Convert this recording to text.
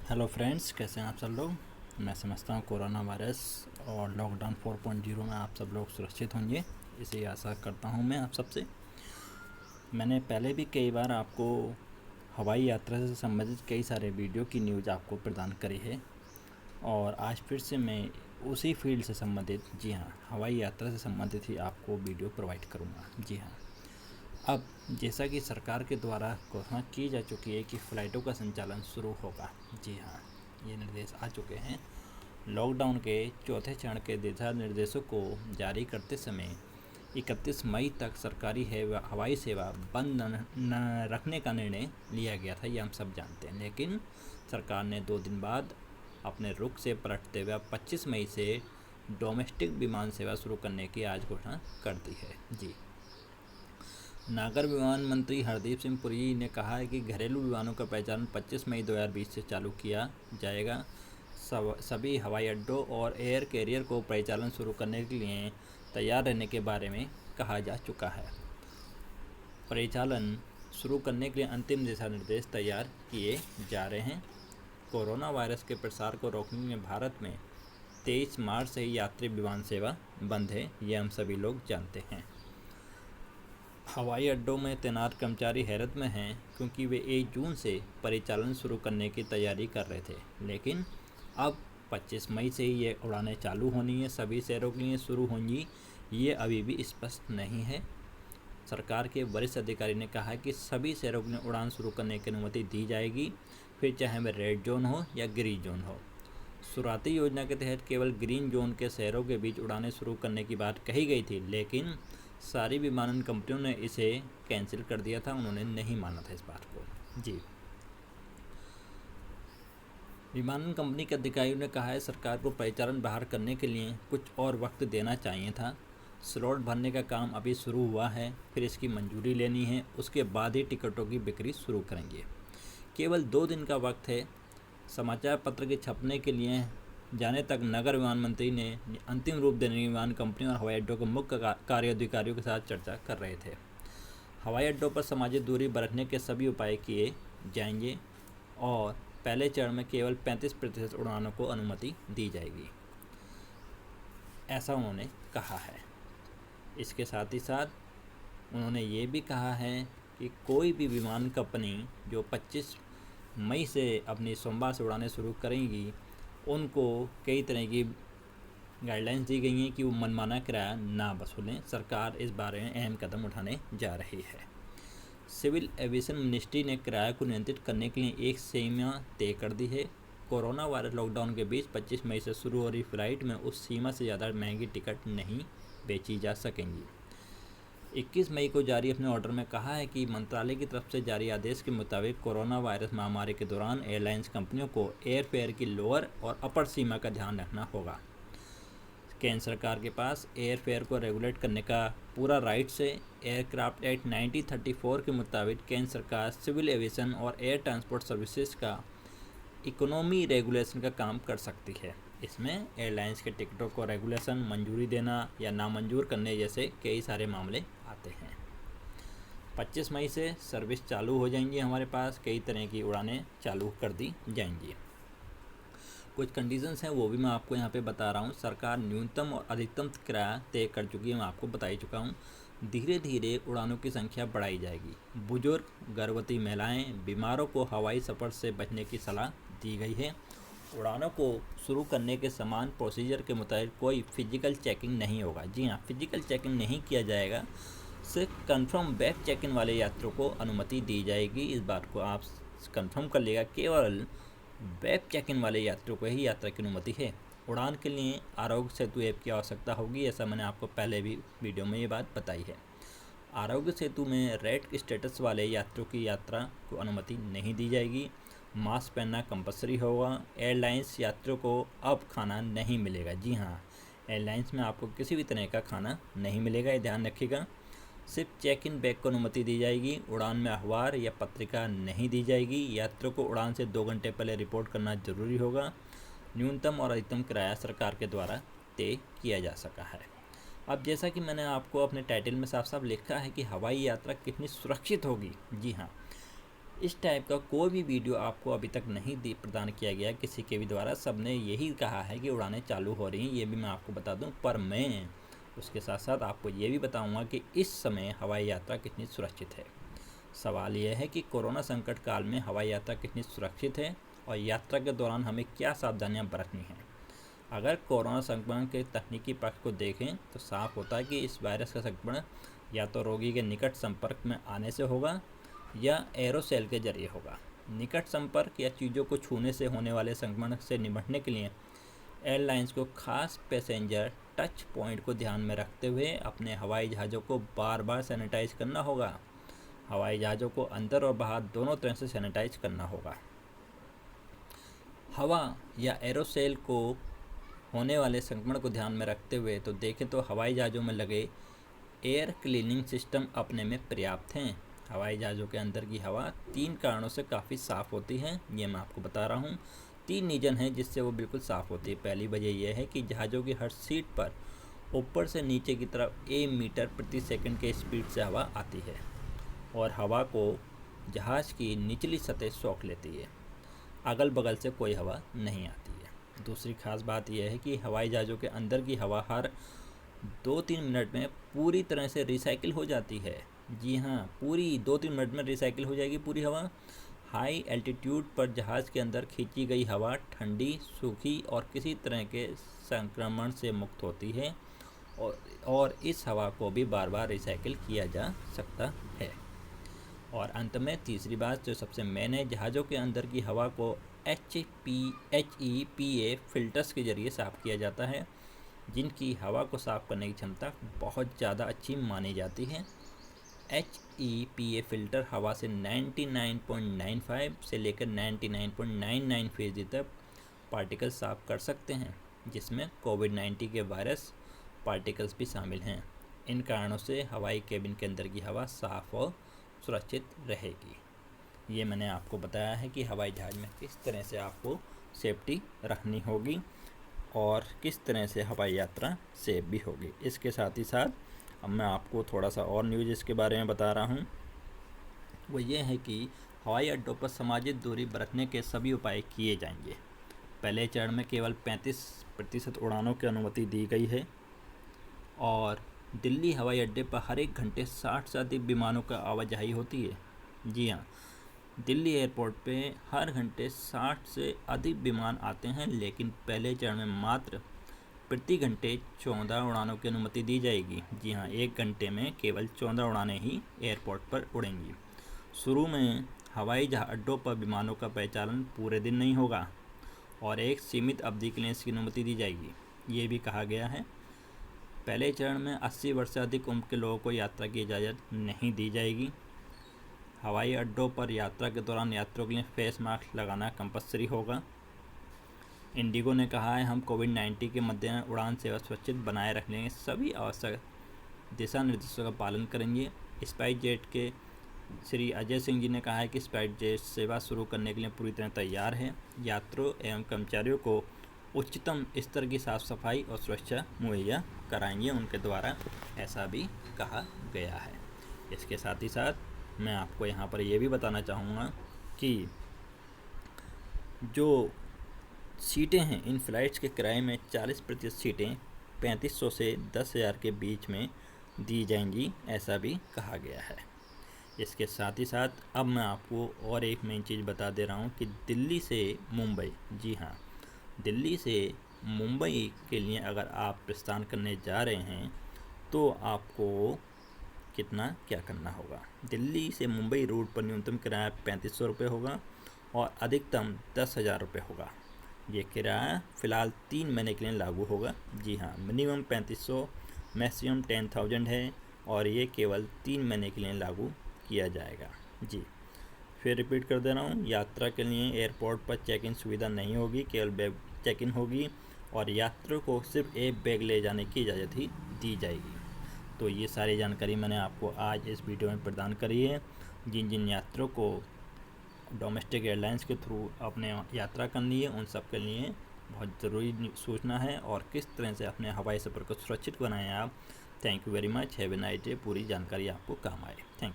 Hello friends, कैसे हैं आप सब लोग। मैं समझता हूँ कोरोना वायरस और लॉकडाउन 4.0 में आप सब लोग सुरक्षित होंगे, इसी आशा करता हूँ मैं आप सबसे। मैंने पहले भी कई बार आपको हवाई यात्रा से संबंधित कई सारे वीडियो की न्यूज़ आपको प्रदान करी है और आज फिर से मैं उसी फील्ड से संबंधित, जी हाँ, हवाई यात्रा से संबंधित ही आपको वीडियो प्रोवाइड करूँगा। जी हाँ, अब जैसा कि सरकार के द्वारा घोषणा की जा चुकी है कि फ़्लाइटों का संचालन शुरू होगा। जी हाँ, ये निर्देश आ चुके हैं। लॉकडाउन के चौथे चरण के दिशा निर्देशों को जारी करते समय 31 मई तक सरकारी हवाई सेवा बंद न रखने का निर्णय लिया गया था, ये हम सब जानते हैं। लेकिन सरकार ने 2 दिन बाद अपने रुख से पलटते हुए 25 मई से डोमेस्टिक विमान सेवा शुरू करने की आज घोषणा कर दी है। जी, नागर विमान मंत्री हरदीप सिंह पुरी ने कहा है कि घरेलू विमानों का परिचालन 25 मई 2020 से चालू किया जाएगा। सभी हवाई अड्डों और एयर कैरियर को परिचालन शुरू करने के लिए तैयार रहने के बारे में कहा जा चुका है। परिचालन शुरू करने के लिए अंतिम दिशा निर्देश तैयार किए जा रहे हैं। कोरोना वायरस के प्रसार को रोकने में भारत में 23 मार्च से ही यात्री विमान सेवा बंद है, ये हम सभी लोग जानते हैं। हवाई अड्डों में तैनात कर्मचारी हैरत में हैं क्योंकि वे 1 जून से परिचालन शुरू करने की तैयारी कर रहे थे, लेकिन अब 25 मई से ही ये उड़ानें चालू होनी है, सभी शहरों के लिए शुरू होंगी, ये अभी भी स्पष्ट नहीं है। सरकार के वरिष्ठ अधिकारी ने कहा है कि सभी शहरों के लिए उड़ान शुरू करने की अनुमति दी जाएगी, फिर चाहे वह रेड जोन हो या ग्रीन जोन हो। शुरुआती योजना के तहत केवल ग्रीन जोन के शहरों के बीच उड़ानें शुरू करने की बात कही गई थी, लेकिन सारी विमानन कंपनियों ने इसे कैंसिल कर दिया था, उन्होंने नहीं माना था इस बात को। जी, विमानन कंपनी के अधिकारियों ने कहा है सरकार को परिचालन बाहर करने के लिए कुछ और वक्त देना चाहिए था। स्लॉट भरने का काम अभी शुरू हुआ है, फिर इसकी मंजूरी लेनी है, उसके बाद ही टिकटों की बिक्री शुरू करेंगे। केवल 2 दिन का वक्त है। समाचार पत्र के छपने के लिए जाने तक नगर विमान मंत्री ने अंतिम रूप देने की विमान कंपनियों और हवाई अड्डों के मुख्य कार्य अधिकारियों के साथ चर्चा कर रहे थे। हवाई अड्डों पर सामाजिक दूरी बरतने के सभी उपाय किए जाएंगे और पहले चरण में केवल 35% उड़ानों को अनुमति दी जाएगी, ऐसा उन्होंने कहा है। इसके साथ ही साथ उन्होंने ये भी कहा है कि कोई भी विमान कंपनी जो 25 मई से अपनी सोमवार से उड़ानें शुरू करेंगी, उनको कई तरह की गाइडलाइंस दी गई हैं कि वो मनमाना किराया ना वसूलें। सरकार इस बारे में अहम कदम उठाने जा रही है। सिविल एविएशन मिनिस्ट्री ने किराए को नियंत्रित करने के लिए एक सीमा तय कर दी है। कोरोना वायरस लॉकडाउन के बीच 25 मई से शुरू हो रही फ्लाइट में उस सीमा से ज़्यादा महंगी टिकट नहीं बेची जा सकेंगी। 21 मई को जारी अपने ऑर्डर में कहा है कि मंत्रालय की तरफ से जारी आदेश के मुताबिक कोरोना वायरस महामारी के दौरान एयरलाइंस कंपनियों को एयरफेयर की लोअर और अपर सीमा का ध्यान रखना होगा। केंद्र सरकार के पास एयरफेयर को रेगुलेट करने का पूरा राइट्स है। एयरक्राफ्ट एक्ट 1934 के मुताबिक केंद्र सरकार सिविल एविएशन और एयर ट्रांसपोर्ट सर्विसेज का इकोनॉमी रेगुलेशन का काम कर सकती है। इसमें एयरलाइंस के टिकटों को रेगुलेशन, मंजूरी देना या नामंजूर करने जैसे कई सारे मामले आते हैं। 25 मई से सर्विस चालू हो जाएंगी, हमारे पास कई तरह की उड़ानें चालू कर दी जाएंगी। कुछ कंडीशंस हैं, वो भी मैं आपको यहाँ पे बता रहा हूँ। सरकार न्यूनतम और अधिकतम किराया तय कर चुकी है, मैं आपको बता ही चुका हूँ। धीरे धीरे उड़ानों की संख्या बढ़ाई जाएगी। बुजुर्ग, गर्भवती महिलाएं, बीमारों को हवाई सफ़र से बचने की सलाह दी गई है। उड़ानों को शुरू करने के समान प्रोसीजर के मुताबिक कोई फिजिकल चेकिंग नहीं होगा। जी हाँ, फिजिकल चेकिंग नहीं किया जाएगा, सिर्फ कंफर्म बैक चेक इन वाले यात्रियों को अनुमति दी जाएगी। इस बात को आप कंफर्म कर लेगा, केवल वेब चेक इन वाले यात्रियों को ही यात्रा की अनुमति है। उड़ान के लिए आरोग्य सेतु ऐप की आवश्यकता होगी, ऐसा मैंने आपको पहले भी वीडियो में ये बात बताई है। आरोग्य सेतु में रेड स्टेटस वाले यात्रियों की यात्रा को अनुमति नहीं दी जाएगी। मास्क पहनना कंपलसरी होगा। एयरलाइंस यात्रियों को अब खाना नहीं मिलेगा। जी हाँ, एयरलाइंस में आपको किसी भी तरह का खाना नहीं मिलेगा, ये ध्यान रखिएगा। सिर्फ चेक इन बैग को अनुमति दी जाएगी। उड़ान में अखबार या पत्रिका नहीं दी जाएगी। यात्रियों को उड़ान से 2 घंटे पहले रिपोर्ट करना जरूरी होगा। न्यूनतम और अधिकतम किराया सरकार के द्वारा तय किया जा सका है। अब जैसा कि मैंने आपको अपने टाइटल में साफ साफ लिखा है कि हवाई यात्रा कितनी सुरक्षित होगी। जी हाँ, इस टाइप का कोई भी वीडियो आपको अभी तक नहीं प्रदान किया गया किसी के भी द्वारा। सबने यही कहा है कि उड़ानें चालू हो रही हैं, ये भी मैं आपको बता दूं। पर मैं उसके साथ साथ आपको ये भी बताऊंगा कि इस समय हवाई यात्रा कितनी सुरक्षित है। सवाल यह है कि कोरोना संकट काल में हवाई यात्रा कितनी सुरक्षित है और यात्रा के दौरान हमें क्या सावधानियां बरतनी हैं। अगर कोरोना संक्रमण के तकनीकी पक्ष को देखें तो साफ होता है कि इस वायरस का संक्रमण या तो रोगी के निकट संपर्क में आने से होगा या एरोसेल के जरिए होगा। निकट संपर्क या चीज़ों को छूने से होने वाले संक्रमण से निपटने के लिए एयरलाइंस को खास पैसेंजर टच पॉइंट को ध्यान में रखते हुए अपने हवाई जहाज़ों को बार बार सैनिटाइज करना होगा। हवाई जहाज़ों को अंदर और बाहर दोनों तरह से सैनिटाइज करना होगा। हवा या एरोसेल को होने वाले संक्रमण को ध्यान में रखते हुए तो देखें तो हवाई जहाज़ों में लगे एयर क्लीनिंग सिस्टम अपने में पर्याप्त हैं। हवाई जहाज़ों के अंदर की हवा 3 कारणों से काफ़ी साफ़ होती है, ये मैं आपको बता रहा हूँ। 3 रीजन हैं जिससे वो बिल्कुल साफ़ होती है। पहली वजह यह है कि जहाज़ों की हर सीट पर ऊपर से नीचे की तरफ 1 मीटर प्रति सेकंड के स्पीड से हवा आती है और हवा को जहाज़ की निचली सतह सोख लेती है। अगल बगल से कोई हवा नहीं आती है। दूसरी खास बात यह है कि हवाई जहाज़ों के अंदर की हवा हर 2-3 मिनट में पूरी तरह से रिसाइकिल हो जाती है। जी हाँ, पूरी 2-3 मिनट में रिसाइकिल हो जाएगी पूरी हवा। हाई एल्टीट्यूड पर जहाज़ के अंदर खींची गई हवा ठंडी, सूखी और किसी तरह के संक्रमण से मुक्त होती है और इस हवा को भी बार बार रिसाइकिल किया जा सकता है। और अंत में तीसरी बात जो सबसे मेन है, जहाज़ों के अंदर की हवा को HEPA फिल्टर्स के ज़रिए साफ़ किया जाता है, जिनकी हवा को साफ़ करने की क्षमता बहुत ज़्यादा अच्छी मानी जाती है। HEPA फ़िल्टर हवा से 99.95 से लेकर 99.99% तक पार्टिकल साफ़ कर सकते हैं, जिसमें कोविड-19 के वायरस पार्टिकल्स भी शामिल हैं। इन कारणों से हवाई केबिन के अंदर की हवा साफ़ और सुरक्षित रहेगी। ये मैंने आपको बताया है कि हवाई जहाज़ में किस तरह से आपको सेफ्टी रखनी होगी और किस तरह से हवाई यात्रा सेफ भी होगी। इसके साथ ही साथ अब मैं आपको थोड़ा सा और न्यूज़ इसके बारे में बता रहा हूँ। वो ये है कि हवाई अड्डों पर सामाजिक दूरी बरतने के सभी उपाय किए जाएंगे। पहले चरण में केवल 35% उड़ानों की अनुमति दी गई है और दिल्ली हवाई अड्डे पर हर एक घंटे 60 से अधिक विमानों का आवाजाही होती है। जी हाँ, दिल्ली एयरपोर्ट पे हर घंटे 60 से अधिक विमान आते हैं, लेकिन पहले चरण में मात्र प्रति घंटे 14 उड़ानों की अनुमति दी जाएगी। जी हाँ, एक घंटे में केवल 14 उड़ानें ही एयरपोर्ट पर उड़ेंगी। शुरू में हवाई अड्डों पर विमानों का परिचालन पूरे दिन नहीं होगा और एक सीमित अवधि के लिए इसकी अनुमति दी जाएगी। ये भी कहा गया है पहले चरण में 80 वर्ष से अधिक उम्र के लोगों को यात्रा की इजाज़त नहीं दी जाएगी। हवाई अड्डों पर यात्रा के दौरान यात्रियों के लिए फेस मास्क लगाना कंपलसरी होगा। इंडिगो ने कहा है हम कोविड-19 के मद्देनजर उड़ान सेवा सुरक्षित बनाए रखने के सभी आवश्यक दिशा निर्देशों का पालन करेंगे। स्पाइस जेट के श्री अजय सिंह जी ने कहा है कि स्पाइस जेट सेवा शुरू करने के लिए पूरी तरह तैयार है। यात्रियों एवं कर्मचारियों को उच्चतम स्तर की साफ़ सफाई और सुरक्षा मुहैया कराएंगे, उनके द्वारा ऐसा भी कहा गया है। इसके साथ ही साथ मैं आपको यहाँ पर ये भी बताना चाहूँगा कि जो सीटें हैं इन फ़्लाइट्स के किराए में 40% सीटें 3500 से 10,000 के बीच में दी जाएंगी, ऐसा भी कहा गया है। इसके साथ ही साथ अब मैं आपको और एक मेन चीज़ बता दे रहा हूँ कि दिल्ली से मुंबई, जी हाँ, दिल्ली से मुंबई के लिए अगर आप प्रस्थान करने जा रहे हैं तो आपको कितना क्या करना होगा। दिल्ली से मुंबई रूट पर न्यूनतम किराया 3500 रुपये होगा और अधिकतम 10,000 रुपये होगा। ये किराया फ़िलहाल 3 महीने के लिए लागू होगा। जी हाँ, मिनिमम 3500, मैक्सिमम 10,000 है और ये केवल 3 महीने के लिए लागू किया जाएगा। जी, फिर रिपीट कर दे रहा हूँ, यात्रा के लिए एयरपोर्ट पर चेक इन सुविधा नहीं होगी, केवल बैग चेक इन होगी और यात्रियों को सिर्फ एक बैग ले जाने की इजाज़त ही दी जाएगी। तो ये सारी जानकारी मैंने आपको आज इस वीडियो में प्रदान करी है। जिन जिन यात्रियों को डोमेस्टिक एयरलाइंस के थ्रू अपने यात्रा करनी है उन सब के लिए बहुत ज़रूरी सूचना है और किस तरह से अपने हवाई सफ़र को सुरक्षित बनाएं आप। Thank you very much, have a nice day. पूरी जानकारी आपको काम आए। Thank you.